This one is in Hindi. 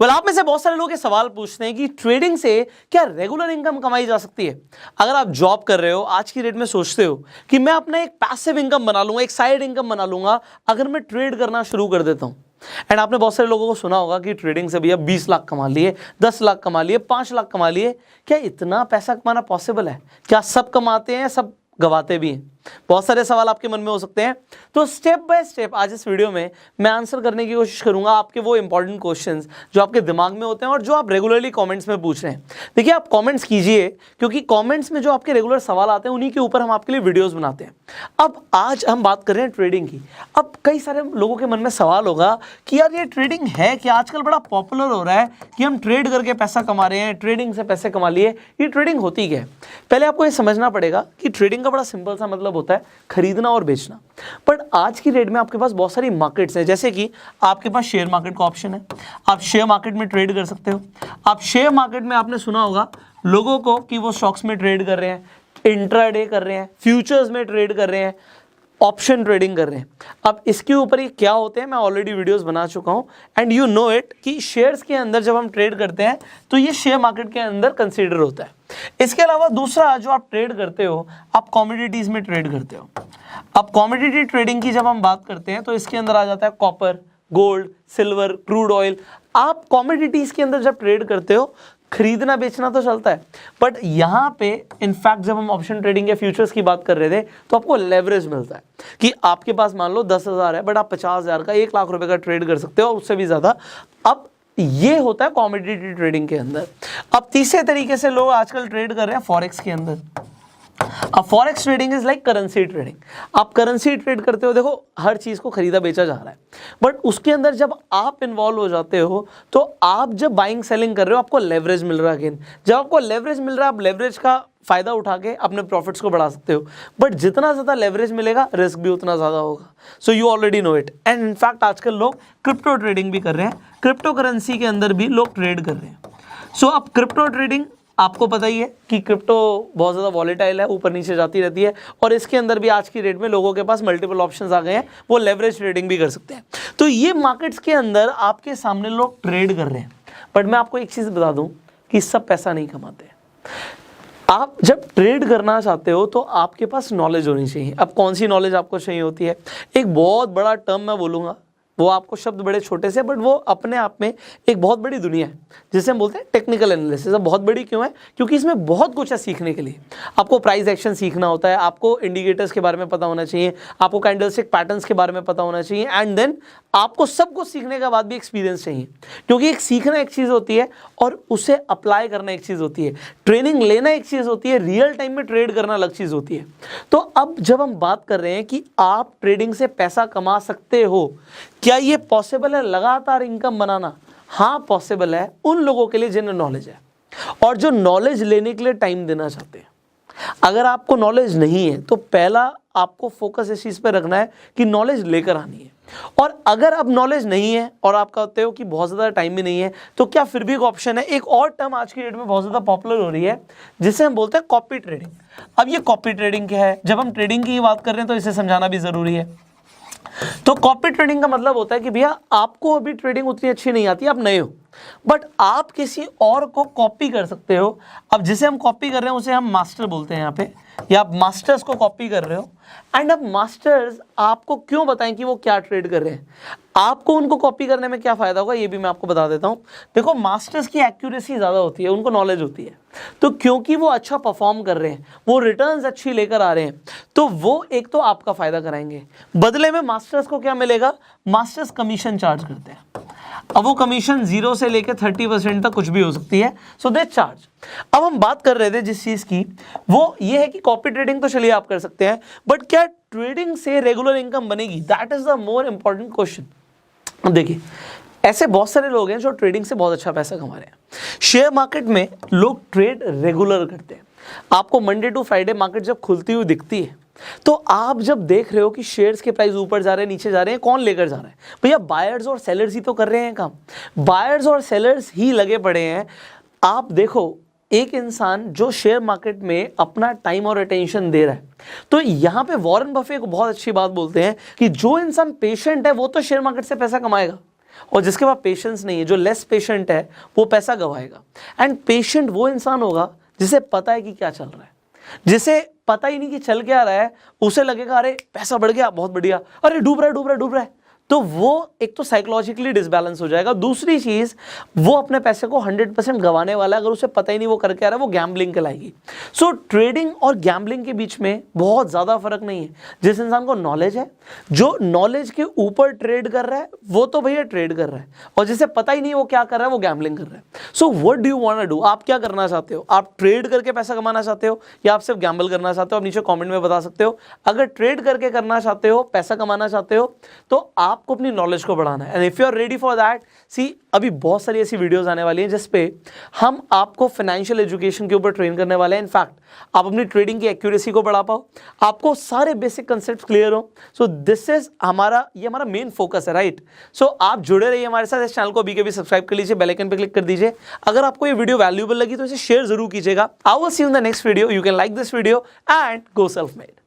आप में से बहुत सारे लोग ये सवाल पूछते हैं कि ट्रेडिंग से क्या रेगुलर इनकम कमाई जा सकती है। अगर आप जॉब कर रहे हो, आज की डेट में सोचते हो कि मैं अपना एक पैसिव इनकम बना लूंगा, एक साइड इनकम बना लूंगा अगर मैं ट्रेड करना शुरू कर देता हूं। एंड आपने बहुत सारे लोगों को सुना होगा कि ट्रेडिंग से भैया 20 लाख कमा लिए, 10 लाख कमा लिए, 5 लाख कमा लिए। क्या इतना पैसा कमाना पॉसिबल है? क्या सब कमाते हैं, सब गवाते भी हैं? बहुत सारे सवाल आपके मन में हो सकते हैं। तो स्टेप बाय स्टेप आज इस वीडियो में मैं आंसर करने की कोशिश करूंगा आपके वो इंपॉर्टेंट क्वेश्चंस जो आपके दिमाग में होते हैं और जो आप रेगुलरली कमेंट्स में पूछ रहे हैं। देखिए, आप कमेंट्स कीजिए, क्योंकि कमेंट्स में जो आपके रेगुलर सवाल आते हैं उन्हीं के ऊपर हम आपके लिए वीडियोस बनाते हैं। अब आज हम बात कर रहे हैं ट्रेडिंग की। अब कई सारे लोगों के मन में सवाल होगा कि यार ये ट्रेडिंग है कि आजकल बड़ा पॉपुलर हो रहा है कि हम ट्रेड करके पैसा कमा रहे हैं, ट्रेडिंग से पैसे कमा लिए, ये ट्रेडिंग होती क्या है? पहले आपको ये समझना पड़ेगा कि ट्रेडिंग का बड़ा सिंपल सा मतलब होता है खरीदना और बेचना। बट आज की डेट में आपके पास बहुत सारी मार्केट्स हैं, जैसे कि आपके पास शेयर मार्केट का ऑप्शन है, आप शेयर मार्केट में ट्रेड कर सकते हो। आप शेयर मार्केट में आपने सुना होगा लोगों को कि वो स्टॉक्स में ट्रेड कर रहे हैं, इंट्राडे कर रहे हैं, फ्यूचर्स में ट्रेड कर रहे हैं, ऑप्शन ट्रेडिंग कर रहे हैं। अब इसके ऊपर ये क्या होते हैं मैं ऑलरेडी वीडियोस बना चुका हूं एंड यू नो इट कि शेयर्स के अंदर जब हम ट्रेड करते हैं तो ये शेयर मार्केट के अंदर कंसीडर होता है। इसके अलावा दूसरा जो आप ट्रेड करते हो, आप कमोडिटीज में ट्रेड करते हो। अब कमोडिटी ट्रेडिंग की जब हम बात करते हैं तो इसके अंदर आ जाता है copper, gold, silver, crude oil. आप कमोडिटीज के अंदर जब ट्रेड करते हो, खरीदना बेचना तो चलता है, बट यहाँ पे इनफैक्ट जब हम ऑप्शन ट्रेडिंग या फ्यूचर्स की बात कर रहे थे तो आपको लेवरेज मिलता है कि आपके पास मान लो 10,000 है, बट आप 50,000 का, 1 लाख रुपए का ट्रेड कर सकते हो और उससे भी ज्यादा। अब ये होता है कमोडिटी ट्रेडिंग के अंदर। अब तीसरे तरीके से लोग आजकल ट्रेड कर रहे हैं फॉरेक्स के अंदर। अब forex trading is like currency trading. आप करेंसी ट्रेड करते हो, देखो हर चीज को खरीदा बेचा जा रहा है, बट उसके अंदर जब आप इन्वॉल्व हो जाते हो तो आप जब बाइंग सेलिंग कर रहे हो आपको लेवरेज मिल रहा है। अगेन जब आपको लेवरेज मिल रहा है, आप लेवरेज का फायदा उठा के अपने प्रॉफिट्स को बढ़ा सकते हो, बट जितना ज्यादा लेवरेज मिलेगा रिस्क भी उतना ज्यादा होगा। So you already know it. And in fact आजकल लोग क्रिप्टो ट्रेडिंग भी कर रहे हैं, क्रिप्टो करेंसी के अंदर भी लोग ट्रेड कर रहे हैं। सो अब क्रिप्टो ट्रेडिंग आपको पता ही है कि क्रिप्टो बहुत ज़्यादा वॉलेटाइल है, ऊपर नीचे जाती रहती है, और इसके अंदर भी आज की डेट में लोगों के पास मल्टीपल ऑप्शंस आ गए हैं, वो लेवरेज ट्रेडिंग भी कर सकते हैं। तो ये मार्केट्स के अंदर आपके सामने लोग ट्रेड कर रहे हैं, बट मैं आपको एक चीज़ बता दूं कि सब पैसा नहीं कमाते। आप जब ट्रेड करना चाहते हो तो आपके पास नॉलेज होनी चाहिए। अब कौन सी नॉलेज आपको चाहिए होती है? एक बहुत बड़ा टर्म मैं बोलूँगा, वो आपको शब्द बड़े छोटे से, बट वो अपने आप में एक बहुत बड़ी दुनिया है जिसे हम बोलते हैं टेक्निकल एनालिसिस। अब बहुत बड़ी क्यों है? क्योंकि इसमें बहुत कुछ है सीखने के लिए। आपको प्राइस एक्शन सीखना होता है, आपको इंडिकेटर्स के बारे में पता होना चाहिए, आपको कैंडलस्टिक पैटर्न्स के बारे में पता होना चाहिए, एंड देन आपको सब कुछ सीखने के बाद भी एक्सपीरियंस चाहिए। क्योंकि एक सीखना एक चीज़ होती है और उसे अप्लाई करना एक चीज़ होती है, ट्रेनिंग लेना एक चीज़ होती है, रियल टाइम में ट्रेड करना अलग चीज़ होती है। तो अब जब हम बात कर रहे हैं कि आप ट्रेडिंग से पैसा कमा सकते हो, क्या ये पॉसिबल है लगातार इनकम बनाना? हाँ पॉसिबल है, उन लोगों के लिए जिन्हें नॉलेज है और जो नॉलेज लेने के लिए टाइम देना चाहते हैं। अगर आपको नॉलेज नहीं है तो पहला आपको फोकस इस चीज पे रखना है कि नॉलेज लेकर आनी है। और अगर अब नॉलेज नहीं है और आप कहते हो कि बहुत ज़्यादा टाइम भी नहीं है, तो क्या फिर भी एक ऑप्शन है। एक और टर्म आज की डेट में बहुत ज़्यादा पॉपुलर हो रही है जिसे हम बोलते हैं कॉपी ट्रेडिंग। अब ये कॉपी ट्रेडिंग क्या है? जब हम ट्रेडिंग की बात कर रहे हैं तो इसे समझाना भी ज़रूरी है। तो कॉपी ट्रेडिंग का मतलब होता है कि भैया आपको अभी ट्रेडिंग उतनी अच्छी नहीं आती, आप नए हो, बट आप किसी और को कॉपी कर सकते हो। अब जिसे हम कॉपी कर रहे हैं उसे हम मास्टर बोलते हैं यहाँ पे, या आप मास्टर्स को कॉपी कर रहे हो। एंड अब मास्टर्स आपको क्यों बताएं कि वो क्या ट्रेड कर रहे हैं, आपको उनको कॉपी करने में क्या फायदा होगा, ये भी मैं आपको बता देता हूं। देखो मास्टर्स की एक्यूरेसी ज़्यादा होती है, उनको नॉलेज होती है, तो क्योंकि वो अच्छा परफॉर्म कर रहे हैं, वो रिटर्न्स अच्छी लेकर आ रहे हैं, तो वो एक तो आपका फायदा कराएंगे। बदले में मास्टर्स को क्या मिलेगा? मास्टर्स कमीशन चार्ज करते हैं। अब वो कमीशन 0 से लेकर 30% तक कुछ भी हो सकती है, सो दे चार्ज। अब हम बात कर रहे थे जिस चीज की, वो ये है कि कॉपी ट्रेडिंग तो चलिए आप कर सकते हैं, बट क्या ट्रेडिंग से रेगुलर इनकम बनेगी? That is the more important question. अब देखिए, ऐसे बहुत सारे लोग हैं जो ट्रेडिंग से बहुत अच्छा पैसा कमा रहे हैं। शेयर मार्केट में लोग ट्रेड रेगुलर करते हैं। आपको मंडे टू फ्राइडे मार्केट जब खुलती हुई दिखती है तो आप जब देख रहे हो कि शेयर्स के प्राइस ऊपर जा रहे हैं, नीचे जा रहे हैं, कौन लेकर जा रहा है? भैया बायर्स और सेलर्स ही तो कर रहे हैं काम, बायर्स और सेलर्स ही लगे पड़े हैं। आप देखो, एक इंसान जो शेयर मार्केट में अपना टाइम और अटेंशन दे रहा है, तो यहाँ पे वॉरेन बफे को बहुत अच्छी बात बोलते हैं कि जो इंसान पेशेंट है वो तो शेयर मार्केट से पैसा कमाएगा, और जिसके पास पेशेंस नहीं है, जो लेस पेशेंट है, वो पैसा गवाएगा। एंड पेशेंट वो इंसान होगा जिसे पता है कि क्या चल रहा है। जिसे पता ही नहीं कि चल क्या रहा है, उसे लगेगा अरे पैसा बढ़ गया, बहुत बढ़िया, अरे डूब रहा है, डूब रहा है, डूब रहा है। तो वो एक तो साइकोलॉजिकली डिसबैलेंस हो जाएगा। दूसरी चीज, वो अपने पैसे को 100% गंवाने वाला है। अगर उसे पता ही नहीं वो करके आ रहा है, वो गैम्बलिंग कहलाएगी। सो ट्रेडिंग और गैम्बलिंग के बीच में बहुत ज्यादा फर्क नहीं है। जिस इंसान को नॉलेज है, जो नॉलेज के ऊपर ट्रेड कर रहा है, वो तो भैया ट्रेड कर रहा है, और जिसे पता ही नहीं वो क्या कर रहा है, वो गैम्बलिंग कर रहा है। So what do you want to do? आप क्या करना चाहते हो? आप ट्रेड करके पैसा कमाना चाहते हो या आप सिर्फ गैम्बल करना चाहते हो? आप नीचे कमेंट में बता सकते हो। अगर ट्रेड करके करना चाहते हो, पैसा कमाना चाहते हो, तो आपको अपनी नॉलेज को बढ़ाना है। And if you are ready for that, see अभी बहुत सारी ऐसी वीडियोस आने वाली हैं जिस पे हम आपको फाइनेंशियल एजुकेशन के ऊपर ट्रेन करने वाले हैं। इनफैक्ट आप अपनी ट्रेडिंग की एक्यूरेसी को बढ़ा पाओ, आपको सारे बेसिक कंसेप्ट क्लियर हो। सो दिस इज ये हमारा मेन फोकस है, राइट? सो आप जुड़े रहिए हमारे साथ। इस चैनल को अभी के भी सब्सक्राइब कर लीजिए, बेल आइकन पे क्लिक कर दीजिए। अगर आपको ये वीडियो वैल्यूएबल लगी तो इसे शेयर जरूर कीजिएगा। I will see you in the next video. You can like this video and go self made.